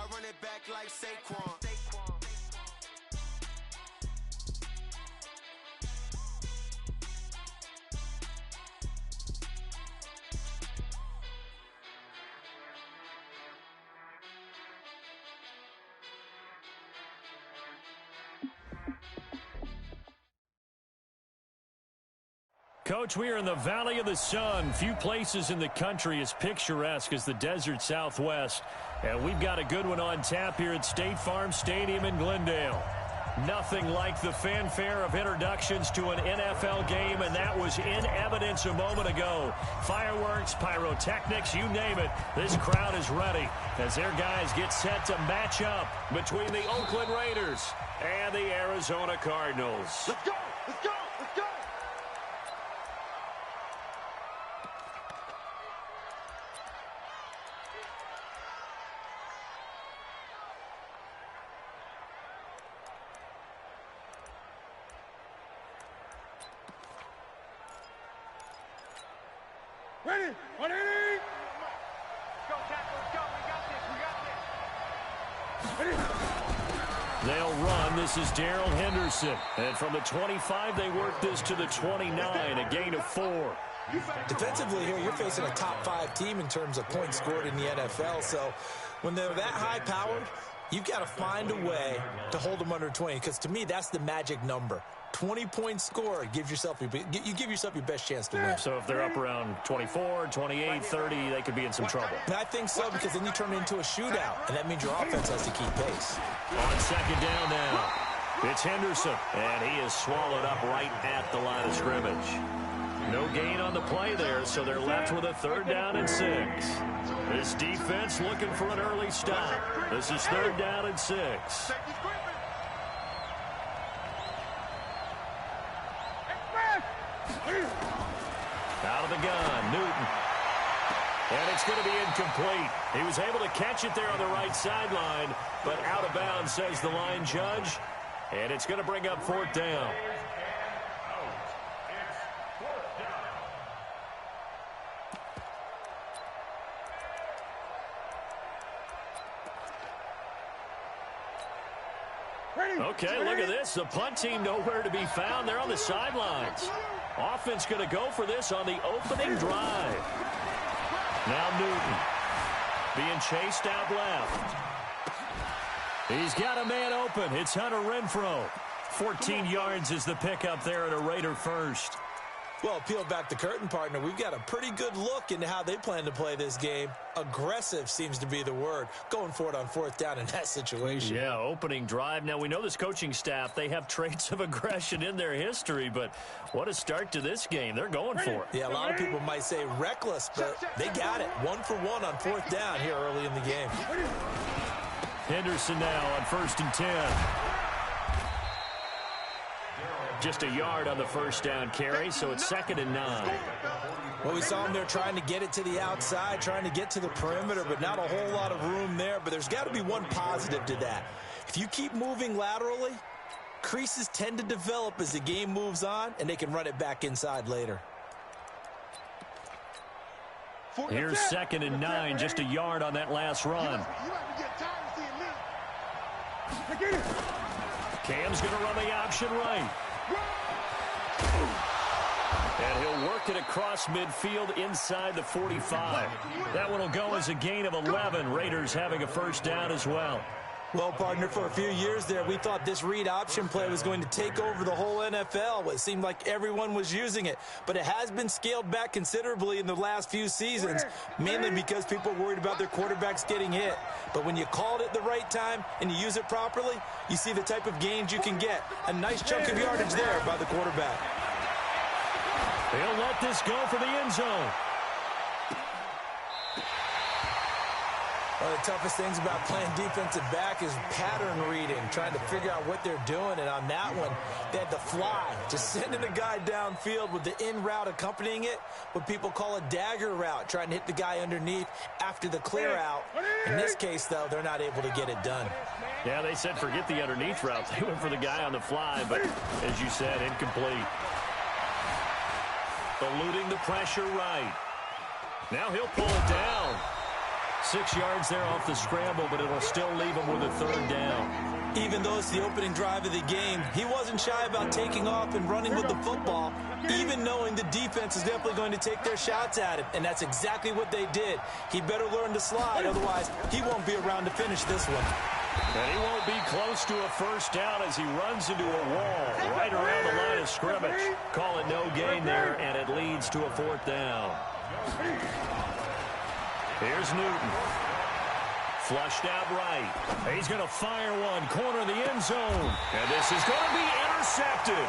I run it back like Saquon. Coach, we are in the Valley of the Sun. Few places in the country as picturesque as the desert Southwest. And we've got a good one on tap here at State Farm Stadium in Glendale. Nothing like the fanfare of introductions to an NFL game, and that was in evidence a moment ago. Fireworks, pyrotechnics, you name it. This crowd is ready as their guys get set to match up between the Oakland Raiders and the Arizona Cardinals. Let's go! Let's go! Let's go! Ready! Ready! Go, tackle, let's go. We got this. We got this. They'll run. This is Darrell Henderson. And from the 25, they work this to the 29, a gain of 4. Defensively here, you're facing a top-5 team in terms of points scored in the NFL. So when they're that high-powered, you've got to find a way to hold them under 20, because to me, that's the magic number. 20 points scored, you give yourself your best chance to win. So if they're up around 24, 28, 30, they could be in some trouble. And I think so, because then you turn it into a shootout, and that means your offense has to keep pace. On second down now, it's Henderson, and he is swallowed up right at the line of scrimmage. No gain on the play there, so they're left with a 3rd down and 6. This defense looking for an early stop. This is 3rd down and 6. Out of the gun, Newton. And it's going to be incomplete. He was able to catch it there on the right sideline, but out of bounds, says the line judge. And it's going to bring up 4th down. Okay, look at this. The punt team nowhere to be found. They're on the sidelines. Offense going to go for this on the opening drive. Now Newton being chased out left. He's got a man open. It's Hunter Renfrow. 14 yards is the pickup there at a Raider first. Well, peel back the curtain, partner. We've got a pretty good look into how they plan to play this game. Aggressive seems to be the word. Going for it on 4th down in that situation. Yeah, opening drive. Now, we know this coaching staff, they have traits of aggression in their history, but what a start to this game. They're going for it. Yeah, a lot of people might say reckless, but they got it. 1 for 1 on 4th down here early in the game. Henderson now on 1st and 10. Just a yard on the 1st down carry, so it's 2nd and 9. Well, we saw him there trying to get it to the outside, trying to get to the perimeter, but not a whole lot of room there. But there's got to be one positive to that. If you keep moving laterally, creases tend to develop as the game moves on, and they can run it back inside later. Here's 2nd and 9, just a yard on that last run. Cam's going to run the option right. And he'll work it across midfield inside the 45. That one will go as a gain of 11. Raiders having a 1st down as well. Well, partner, for a few years there, we thought this read option play was going to take over the whole NFL. It seemed like everyone was using it, but it has been scaled back considerably in the last few seasons, mainly because people are worried about their quarterbacks getting hit. But when you call it at the right time and you use it properly, you see the type of gains you can get. A nice chunk of yardage there by the quarterback. He'll let this go for the end zone. One of the toughest things about playing defensive back is pattern reading, trying to figure out what they're doing. And on that one, they had the fly, just sending a guy downfield with the in route accompanying it, what people call a dagger route, trying to hit the guy underneath after the clear out. In this case, though, they're not able to get it done. Yeah, they said forget the underneath route. They went for the guy on the fly, but as you said, incomplete. Eluding the pressure right. Now he'll pull it down. 6 yards there off the scramble, but it'll still leave him with a third down. Even though it's the opening drive of the game, he wasn't shy about taking off and running with the football, even knowing the defense is definitely going to take their shots at him, and that's exactly what they did. He better learn to slide, otherwise he won't be around to finish this one. And he won't be close to a first down as he runs into a wall right around the line of scrimmage. Call it no gain there, and it leads to a fourth down. Here's Newton. Flushed out right. He's going to fire one, corner of the end zone. And this is going to be intercepted.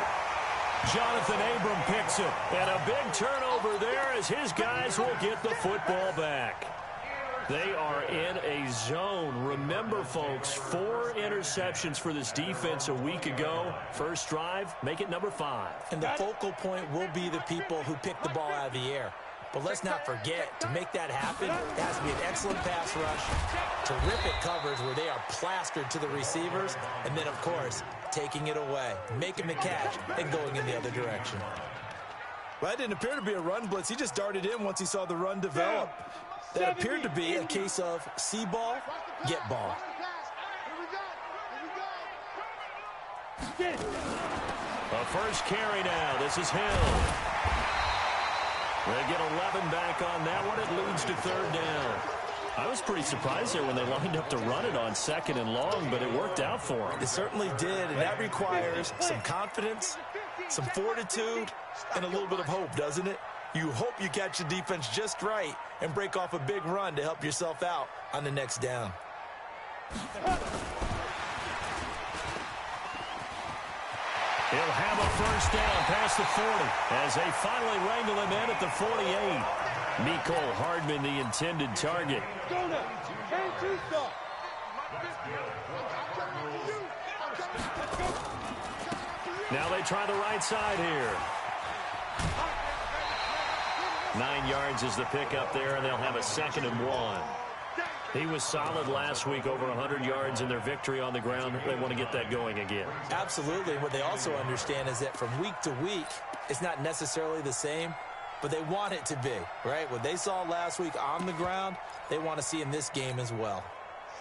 Jonathan Abram picks it. And a big turnover there as his guys will get the football back. They are in a zone. Remember, folks, 4 interceptions for this defense a week ago. First drive, make it number 5. And the focal point will be the people who pick the ball out of the air. But let's not forget, to make that happen, it has to be an excellent pass rush, terrific coverage where they are plastered to the receivers, and then, of course, taking it away, making the catch, and going in the other direction. Well, that didn't appear to be a run blitz. He just darted in once he saw the run develop. That appeared to be a case of see ball, get ball. A first carry now. This is Hill. They get 11 back on that one. It leads to third down. I was pretty surprised there when they lined up to run it on 2nd and long, but it worked out for them. It certainly did, and that requires some confidence, some fortitude, and a little bit of hope, doesn't it? You hope you catch the defense just right and break off a big run to help yourself out on the next down. He'll have a first down past the 40 as they finally wrangle him in at the 48. Mecole Hardman, the intended target. Now they try the right side here. 9 yards is the pickup there, and they'll have a 2nd and 1. He was solid last week, over 100 yards in their victory on the ground. They want to get that going again. Absolutely. What they also understand is that from week to week, it's not necessarily the same, but they want it to be, right? What they saw last week on the ground, they want to see in this game as well.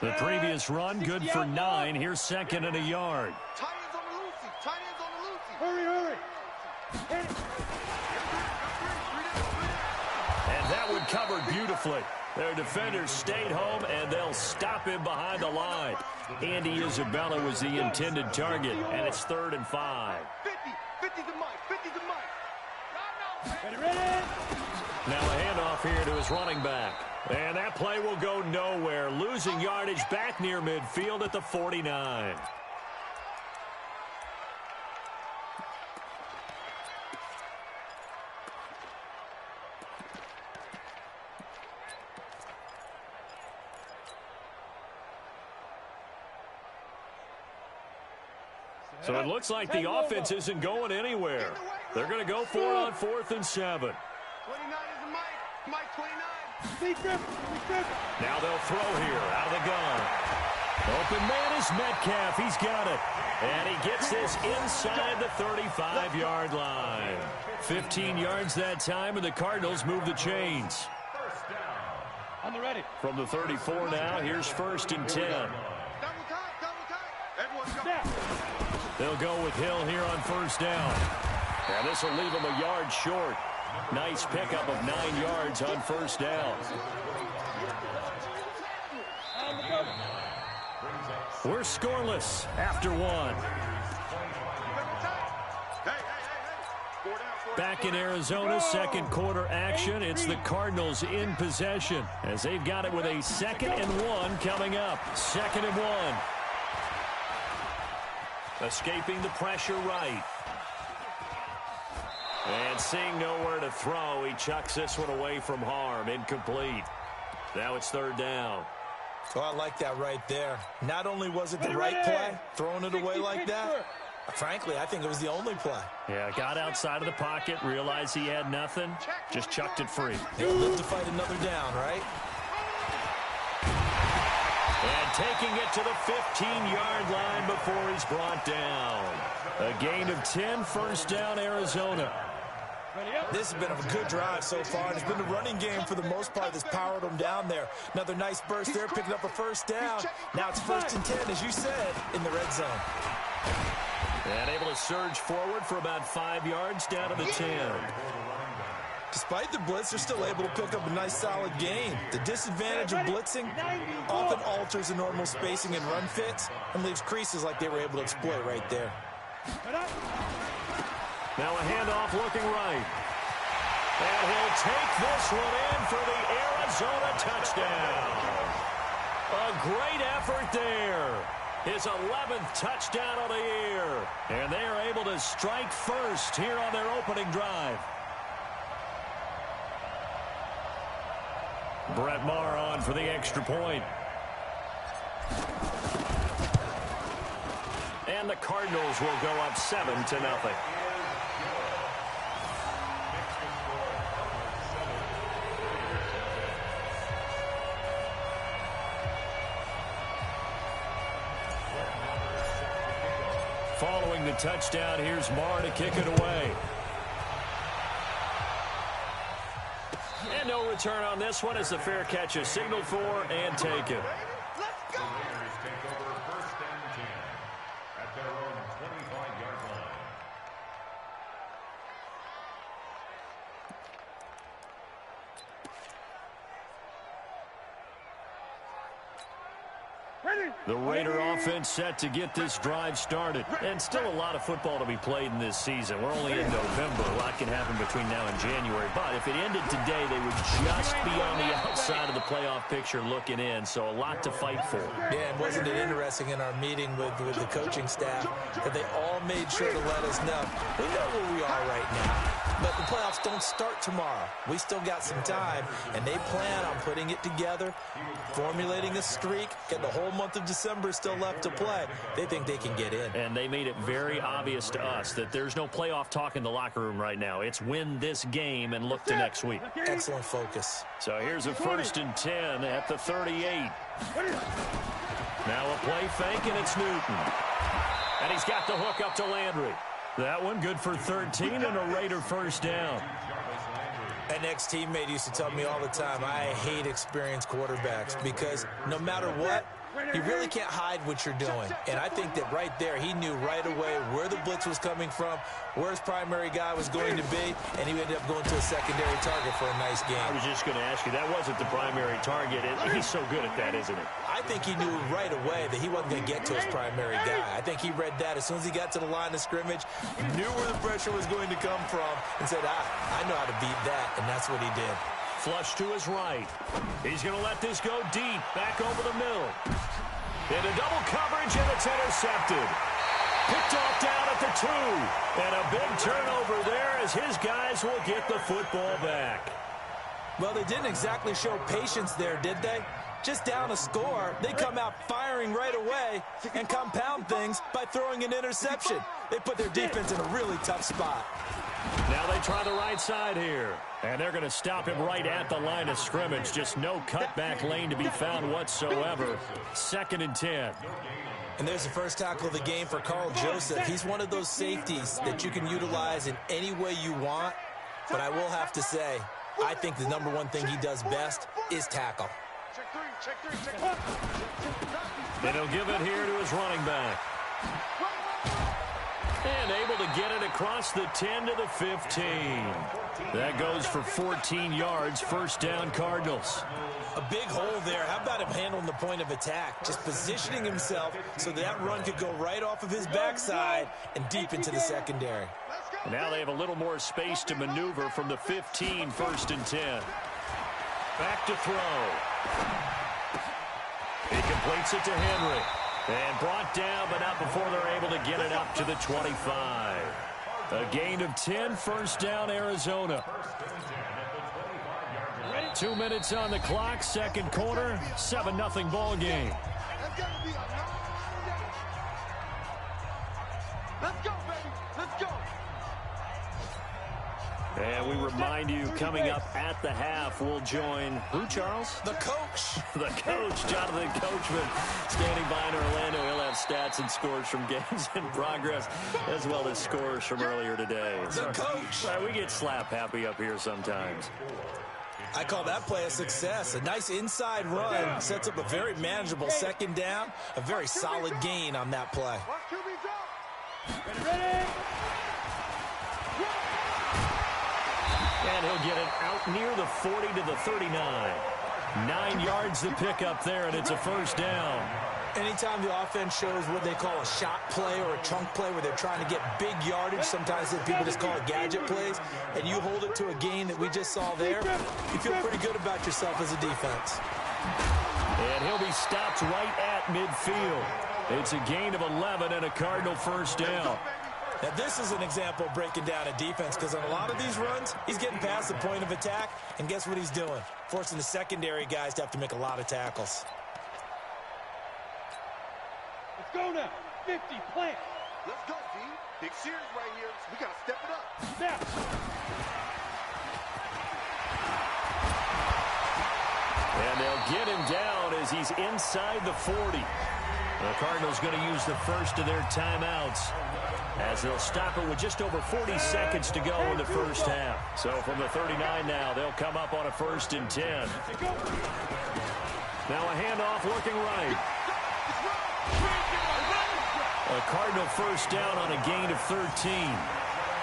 The previous run, good for 9. Here's 2nd and a yard. Tight ends on the Lucy. Tight ends on the Lucy. Hurry. And that one covered beautifully. Their defenders stayed home, and they'll stop him behind the line. Andy Isabella was the intended target, and it's 3rd and 5. 50 to Mike. Ready? Now a handoff here to his running back. And that play will go nowhere. Losing yardage back near midfield at the 49. So it looks like the offense isn't going anywhere. They're going to go for it on 4th and 7. 29 is Mike. Mike 29. Now they'll throw here out of the gun. Open man is Metcalf. He's got it. And he gets this inside the 35-yard line. 15 yards that time, and the Cardinals move the chains. On the ready. From the 34 now, here's 1st and 10. Double tight. Everyone's go. They'll go with Hill here on 1st down. And this will leave him a yard short. Nice pickup of 9 yards on 1st down. We're scoreless after 1. Back in Arizona, 2nd quarter action. It's the Cardinals in possession as they've got it with a 2nd and 1 coming up. 2nd and 1. Escaping the pressure right. And seeing nowhere to throw, he chucks this one away from harm. Incomplete. Now it's 3rd down. So I like that right there. Not only was it the right play, throwing it away like that, frankly, I think it was the only play. Yeah, got outside of the pocket, realized he had nothing, just chucked it free. He'll live to fight another down, right? And taking it to the 15-yard line before he's brought down. A gain of 10, 1st down, Arizona. This has been a good drive so far, and it's been the running game for the most part that's powered them down there. Another nice burst there, picking up a first down. Now it's 1st and 10, as you said, in the red zone. And able to surge forward for about 5 yards down to the 10. Despite the blitz, they're still able to pick up a nice solid gain. The disadvantage of blitzing often alters the normal spacing and run fits and leaves creases like they were able to exploit right there. Now a handoff looking right. And he'll take this one in for the Arizona touchdown. A great effort there. His 11th touchdown of the year. And they are able to strike first here on their opening drive. Brett Maher on for the extra point. And the Cardinals will go up 7-0. Following the touchdown, here's Maher to kick it away. And no return on this one as the fair catch is signaled for and taken. Let's go! Take over 1st and 10 at their own 25-yard line. The Raider offense set to get this drive started. And still a lot of football to be played in this season. We're only in November. A lot can happen between now and January. But if it ended today, they would just be on the outside of the playoff picture looking in. So a lot to fight for. Yeah, and wasn't it interesting in our meeting with the coaching staff that they all made sure to let us know, we know where we are right now. But the playoffs don't start tomorrow. We still got some time, and they plan on putting it together, formulating a streak, getting the whole month of December still left to play. They think they can get in. And they made it very obvious to us that there's no playoff talk in the locker room right now. It's win this game and look to next week. Excellent focus. So here's a 1st and 10 at the 38. Now a play fake, and it's Newton. And he's got the hook up to Landry. That one good for 13 and a Raider first down. An ex-teammate used to tell me all the time, I hate experienced quarterbacks because no matter what, you really can't hide what you're doing. And I think that right there, he knew right away where the blitz was coming from, where his primary guy was going to be, and he ended up going to a secondary target for a nice game. I was just going to ask you, that wasn't the primary target. He's so good at that, isn't he? I think he knew right away that he wasn't going to get to his primary guy. I think he read that as soon as he got to the line of scrimmage, knew where the pressure was going to come from, and said, I know how to beat that, and that's what he did. Flush to his right. He's going to let this go deep, back over the middle. Into double coverage, and it's intercepted. Picked off down at the 2. And a big turnover there as his guys will get the football back. Well, they didn't exactly show patience there, did they? Just down a score, they come out firing right away and compound things by throwing an interception. They put their defense in a really tough spot. Now they try the right side here. And they're going to stop him right at the line of scrimmage. Just no cutback lane to be found whatsoever. 2nd and 10. And there's the first tackle of the game for Carl Joseph. He's one of those safeties that you can utilize in any way you want. But I will have to say, I think the number one thing he does best is tackle. And he'll give it here to his running back. And able to get it across the 10 to the 15. That goes for 14 yards. First down, Cardinals. A big hole there. How about him handling the point of attack? Just positioning himself so that run could go right off of his backside and deep into the secondary. And now they have a little more space to maneuver from the 15, 1st and 10. Back to throw. He completes it to Henry. And brought down, but not before they're able to get it up to the 25. A gain of 10, first down, Arizona. 2 minutes on the clock, second quarter, 7-0 ball game. Let's go, baby. Let's go. And we remind you, coming up at the half, we'll join who, Charles? The coach. The coach, Jonathan Coachman, standing by in Orlando. He'll have have stats and scores from games in progress, as well as scores from earlier today. The coach. We get slap happy up here sometimes. I call that play a success. A nice inside run sets up a very manageable second down. A very solid gain on that play. And he'll get it out near the 40 to the 39. 9 yards to pick up there, and it's a first down. Anytime the offense shows what they call a shot play or a chunk play where they're trying to get big yardage, sometimes people just call it gadget plays, and you hold it to a gain that we just saw there, you feel pretty good about yourself as a defense. And he'll be stopped right at midfield. It's a gain of 11 and a Cardinal first down. Now, this is an example of breaking down a defense because on a lot of these runs, he's getting past the point of attack, and guess what he's doing? Forcing the secondary guys to have to make a lot of tackles. Let's go now. 50, plant. Let's go, D. Big series right here. We got to step it up. Snap. And they'll get him down as he's inside the 40. The Cardinals going to use the first of their timeouts as they'll stop it with just over 40 seconds to go in the first half. So from the 39 now, they'll come up on a 1st and 10. Now a handoff looking right. A Cardinal first down on a gain of 13.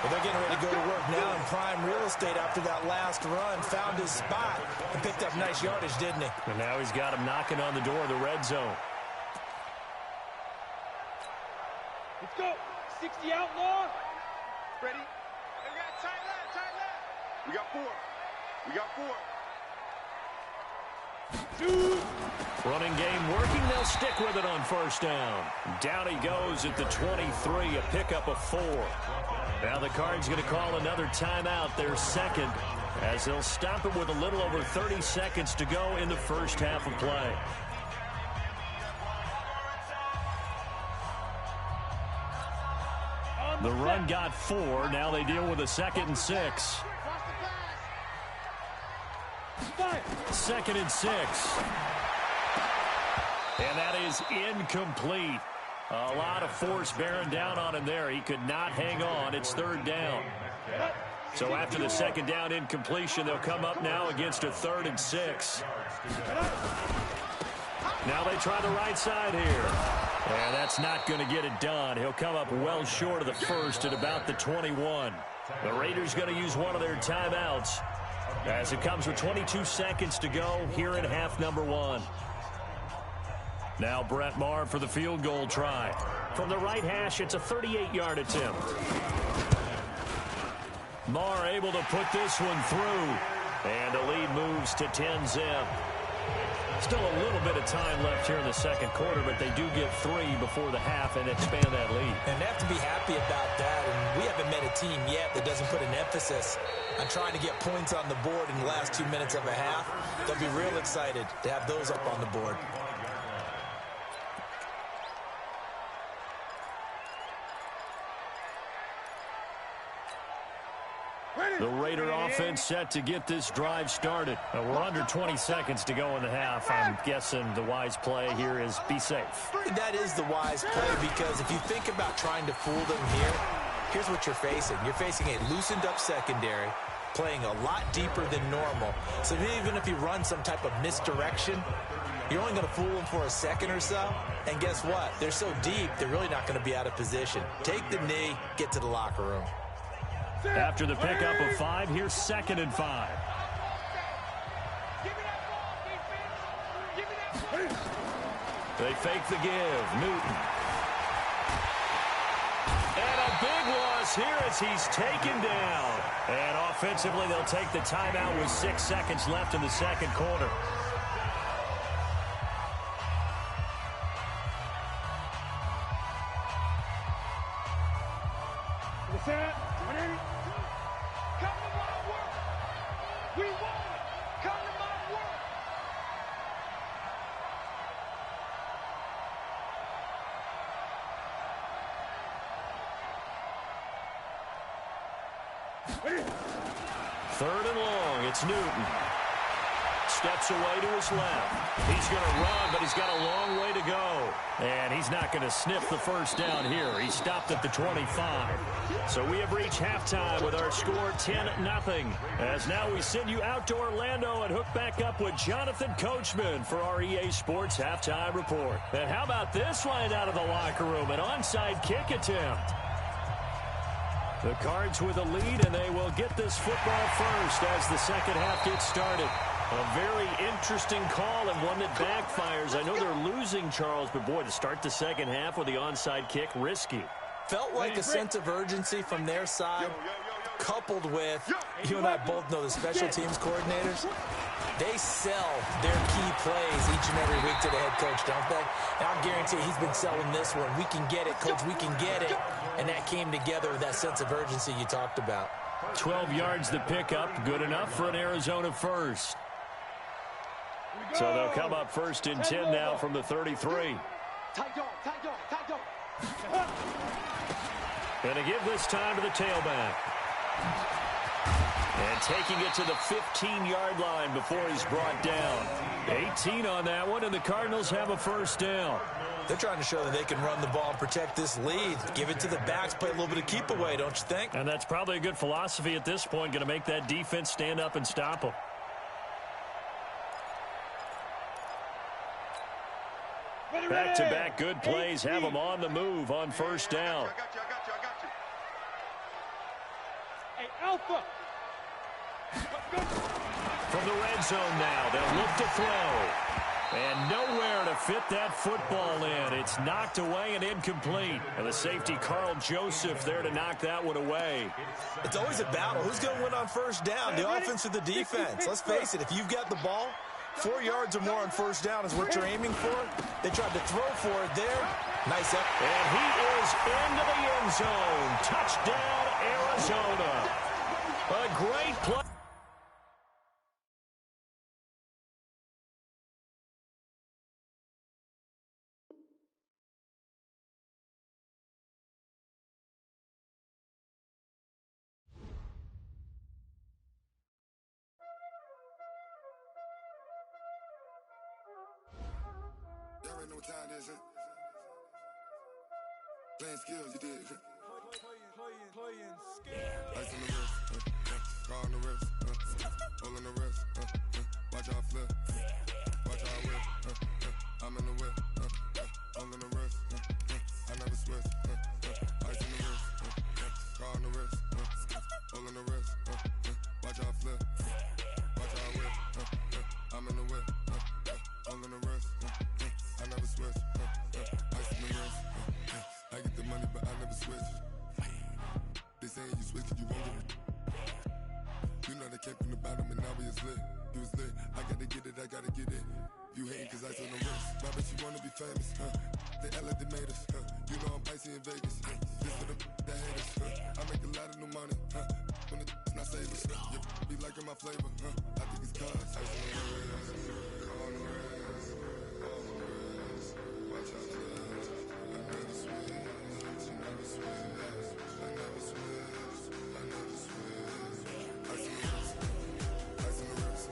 Well, they're getting ready to go to work now in prime real estate after that last run. Found his spot and picked up nice yardage, didn't he? And now he's got him knocking on the door of the red zone. Let's go. 60 outlaw. Ready? And we got tight left, tight left. We got 4. We got 4. Running game working. They'll stick with it on first down. Down he goes at the 23, a pickup of 4. Now the Cards going to call another timeout, their second, as they'll stop it with a little over 30 seconds to go in the first half of play. The run got 4. Now they deal with a 2nd and 6. 2nd and 6. And that is incomplete. A lot of force bearing down on him there. He could not hang on. It's 3rd down. So after the 2nd down incompletion, they'll come up now against a 3rd and 6. Now they try the right side here. And that's not going to get it done. He'll come up well short of the first at about the 21. The Raiders going to use one of their timeouts as it comes with 22 seconds to go here in half number 1. Now Brett Maher for the field goal try. From the right hash, it's a 38-yard attempt. Maher able to put this one through. And the lead moves to 10-zip. Still a little bit of time left here in the second quarter, but they do get 3 before the half and expand that lead. And they have to be happy about that. And we haven't met a team yet that doesn't put an emphasis on trying to get points on the board in the last 2 minutes of a half. They'll be real excited to have those up on the board. The Raider offense set to get this drive started. We're under 20 seconds to go in the half. I'm guessing the wise play here is be safe. That is the wise play because if you think about trying to fool them here, here's what you're facing. You're facing a loosened up secondary, playing a lot deeper than normal. So even if you run some type of misdirection, you're only going to fool them for a second or so. And guess what? They're so deep, they're really not going to be out of position. Take the knee, get to the locker room. After the pickup of 5, here's 2nd and 5. They fake the give. Newton. And a big loss here as he's taken down. And offensively, they'll take the timeout with 6 seconds left in the second quarter. Third and long, it's Newton. Steps away to his left. He's going to run, but he's got a long way to go. And he's not going to sniff the first down here. He stopped at the 25. So we have reached halftime with our score 10-0. As now we send you out to Orlando and hook back up with Jonathan Coachman for our EA Sports Halftime Report. And how about this line out of the locker room? An onside kick attempt. The Cards with a lead, and they will get this football first as the second half gets started. A very interesting call and one that backfires. I know they're losing, Charles, but boy, to start the second half with the onside kick, risky. Felt like a sense of urgency from their side, coupled with, you and I both know the special teams coordinators, they sell their key plays each and every week to the head coach, don't they? And I'll guarantee he's been selling this one. We can get it, coach, we can get it. And that came together with that sense of urgency you talked about. 12 yards the pickup, good enough for an Arizona first. So they'll come up first and 10 now from the 33. Going to give this time to the tailback. And taking it to the 15-yard line before he's brought down. 18 on that one, and the Cardinals have a first down. They're trying to show that they can run the ball and protect this lead. Give it to the backs, play a little bit of keep away, don't you think? And that's probably a good philosophy at this point, going to make that defense stand up and stop them. Back-to-back good plays have them on the move on first down. I got you. Hey, Alpha. From the red zone now, they'll look to throw. And nowhere to fit that football in. It's knocked away and incomplete. And the safety, Carl Joseph, there to knock that one away. It's always a battle. Who's going to win on first down, the offense or the defense? Let's face it, if you've got the ball, 4 yards or more on first down is what you're aiming for. They tried to throw for it there. Nice up. And he is into the end zone. Touchdown, Arizona. A great play. Y'all already know what time it is, huh? Playing skills, you did. Playing skills. Ice on the wrist, car on the wrist, hole on the wrist, watch out flip, watch out whip, I'm in the whip, hole in the wrist, I never switch, ice on the wrist, car on the wrist, hole in the wrist, watch out flip, watch out whip, I'm in the whip, hole in the wrist, I never switch, ice on the wrist, I get the money but I never switch. They saying you switch it, you won't get it. You know they came from the bottom and now we is lit. You was lit, I gotta get it, I gotta get it. You hating cause ice on the wrist. Why bet you wanna be famous, They act like they made us, You know I'm icy in Vegas, This for them that hate us, I make a lot of new money, When it's not savers, You be liking my flavor, I think it's cause ice on the wrist, on the wrist, on the wrist. Watch out, I never switch, you never switch. I never switch, I never switch. Ice on the wrist, ice on the wrist, ice on the wrist, ice on the wrist, ice on the wrist,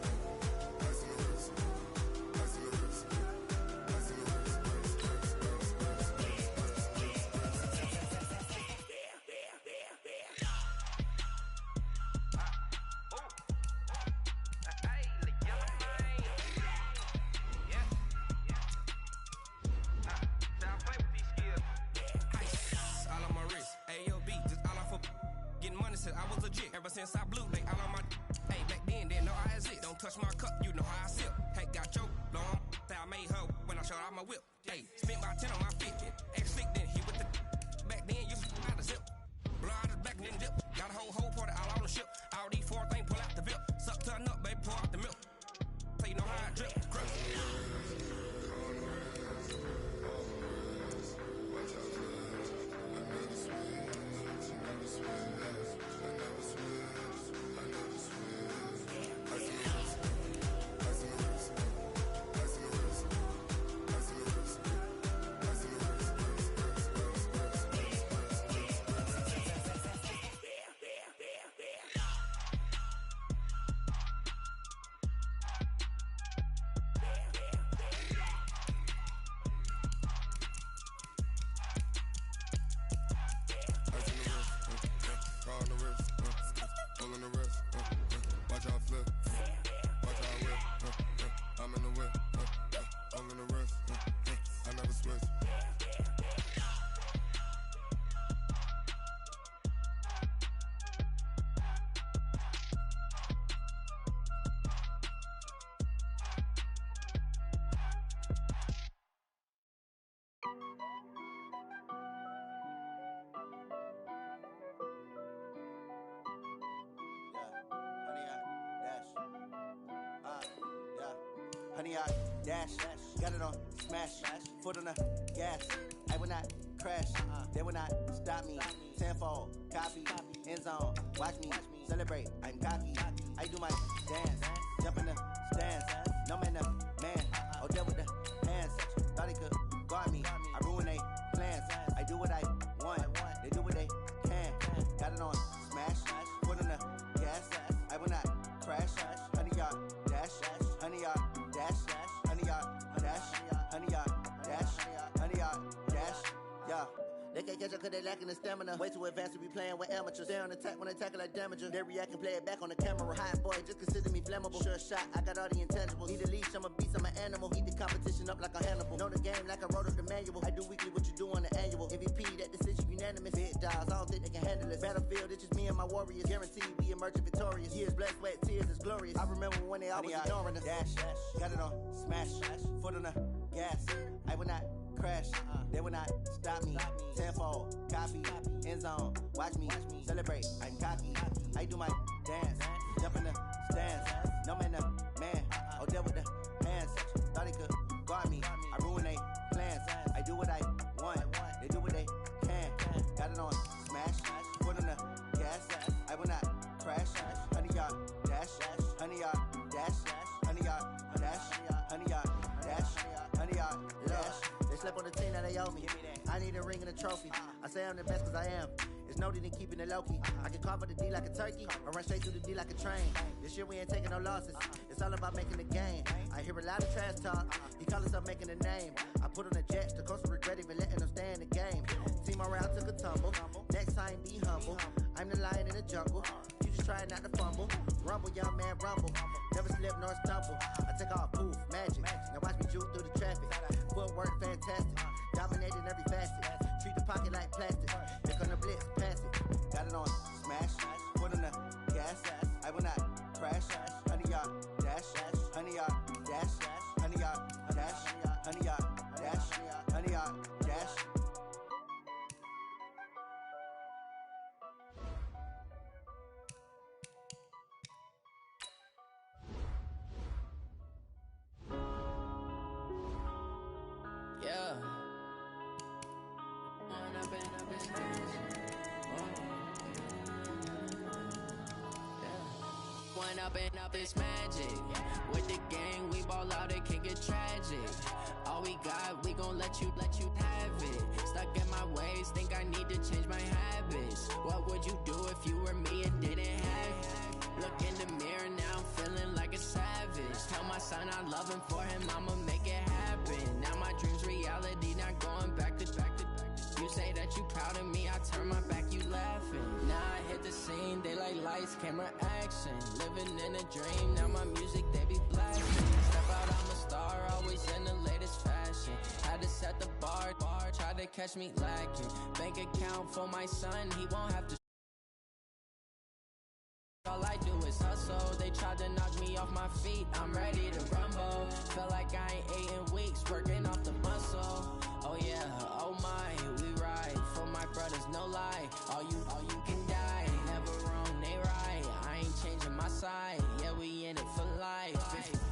I was legit. Ever since I blew, they all on my. Hey, back then, didn't know I had it. Don't touch my cup, you know how I sip. Hey, got your long. Say I made her when I showed out my whip. Hey, spent my 10 on my 50. Ex-slick, then he with the. Back then, you out the zip. Blow out his back and then dip. Got a whole party all on the ship. All these 4 things pull out the VIP. Suck, turn up, baby, pour out the milk. So you know how I drip. Crush. Honey, I dash, got it on smash, foot on the gas. I will not crash, they will not stop me. Tenfold, copy, end zone, watch me celebrate. I'm cocky, I do my dance, jump in the stands. No man, man, oh there with the hands. Thought he could guard me, I ruin they plans. I do what I want, they do what they can. Got it on smash, foot on the gas. I will not crash, honey, y'all dash, honey, y'all dash, honey, y'all dash, honey, y'all dash, honey, y'all dash, yeah. They can't catch up cause they lacking the stamina. Way too advanced to be playing with amateurs. They on attack when they tackle like damager. They react and play it back on the camera. Hot boy, just consider me flammable. Sure shot, I got all the intangibles. Need a leash, I'm a beast, I'm an animal. Heat the competition up like a Hannibal. Know the game like I wrote up the manual. I do weekly what you do on the annual. MVP, that decision unanimous. Big dogs, I don't think they can handle it. Battlefield, it's just me and my warriors. Guaranteed we emerge victorious. Years, blood, sweat, tears, it's glorious. I remember when they always ignoring us. Dash, got it on smash, foot on the gas. I will not crash, they will not stop me. Tenfold, copy, end zone, watch me celebrate. I'm cocky, I do my dance, jump in the stands. No man, man, oh there with the hands. Thought he could guard me, I ruin they plans. I do what I want, they do what they can. Got it on smash, foot on the gas. I will not crash, honey y'all dash, honey y'all dash, honey y'all dash, honey y'all dash, honey y'all dash. They slept on the team that they owe me. I need a ring and a trophy. I say I'm the best cause I am. It's no need in keeping it low-key. I can carve up the D like a turkey or run straight through the D like a train. This year we ain't taking no losses. It's all about making the game. I hear a lot of trash talk. He call himself making a name. I put on the Jets. The coach will regret even letting them stay in the game. Team around took a tumble. Next time be humble. I'm the lion in the jungle. You just try not to fumble. Rumble, young man, rumble. Never slip nor stumble. I take off, poof, magic. Now watch me juke through the traffic. Footwork fantastic. Dominating every facet. Treat the pocket like plastic. Here come the blitz, pass it. Got it on smash. Foot on the gas. I will not crash. Honey, y'all dash. Honey, y'all dash. Honey, y'all dash. Honey, y'all dash. Honey, y'all dash. Yeah. One up and up is magic. With the gang, we ball out, it can get tragic. All we got, we gon' let you have it. Stuck in my ways, think I need to change my habits. What would you do if you were me and didn't have it? Look in the mirror, now I'm feeling like a savage. Tell my son I love him, for him I'ma make it happen. Now my dream's reality, not going back to. You say that you proud of me, I turn my back, you laughing. Now I hit the scene, they like lights, camera, action. Living in a dream, now my music, they be blasting. Step out, I'm a star, always in the latest fashion. Had to set the bar, try to catch me lacking. Bank account for my son, he won't have to. All I do is hustle, they tried to knock me off my feet, I'm ready to rumble. Feel like I ain't ate in weeks, working off the muscle. Oh yeah, oh my, we ride, for my brothers, no lie. All you can die, never wrong, they right. I ain't changing my side, yeah, we in it for life.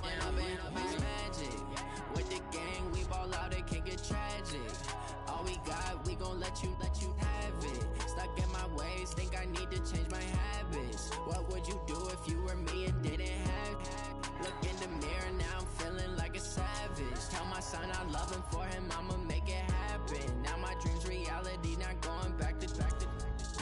And I've been magic, with the gang, we ball out, it can get tragic. All we got, we gon' let you have it. Stuck in my ways, think I need to change my habits. What would you do if you were me and didn't have it? Look in the mirror, now I'm feeling like a savage. Tell my son I love him, for him I'ma make it happen. Now my dream's reality, not going back to.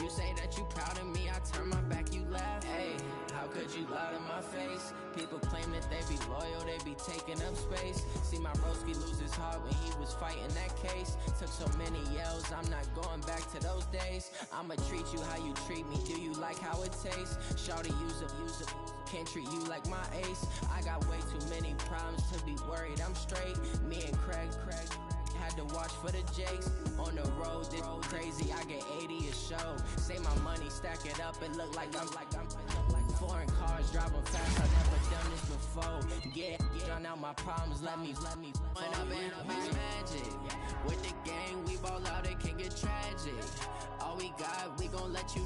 You say that you proud of me, I turn my back, you laugh. Hey, how could you lie to my face? People claim that they be loyal, they be taking up space. See my broski lose his heart when he was fighting that case. Took so many yells, I'm not going back to those days. I'ma treat you how you treat me, do you like how it tastes? Shawty, use it, can't treat you like my ace. I got way too many problems to be worried, I'm straight. Me and Craig had to watch for the Jakes. On the road, this crazy, I get 80 a show. Say my money, stack it up, it look like I'm foreign cars driving fast, I've never done this before. Get drown out my problems, let me. When I've been magic, with the game.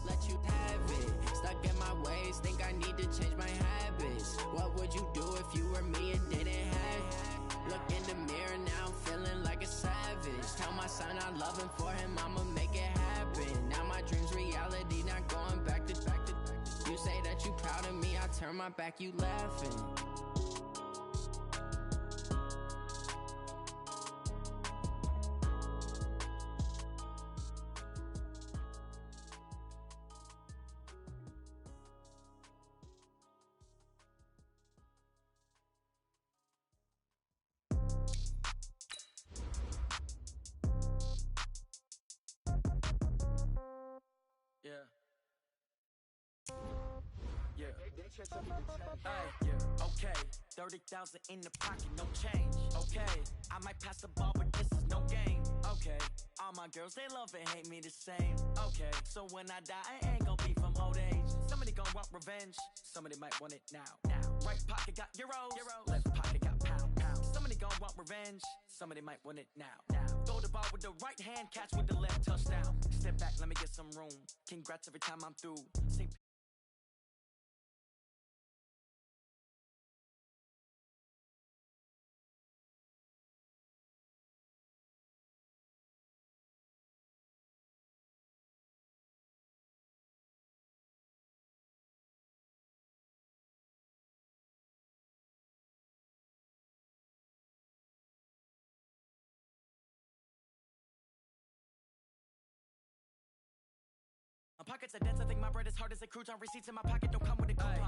let you have it. Stuck in my ways, think I need to change my habits. What would you do if you were me and didn't have it? Look in the mirror now, I'm feeling like a savage. Tell my son I love him, for him I'ma make it happen. Now my dream's reality, not going back to. You say that you proud of me, I turn my back, you laughing. Okay, 30,000 in the pocket, no change. Okay, I might pass the ball, but this is no game. Okay, all my girls, they love and hate me the same. Okay, so when I die, I ain't gon' be from old age. Somebody gon' want revenge, somebody might want it now. Right pocket got euros, left pocket got pound. Somebody gon' want revenge, somebody might want it now. Throw the ball with the right hand, catch with the left, touchdown. Step back, let me get some room. Congrats every time I'm through. My pockets are dense, I think my bread is hard as a crouch on receipts in my pocket, don't come with a coupon.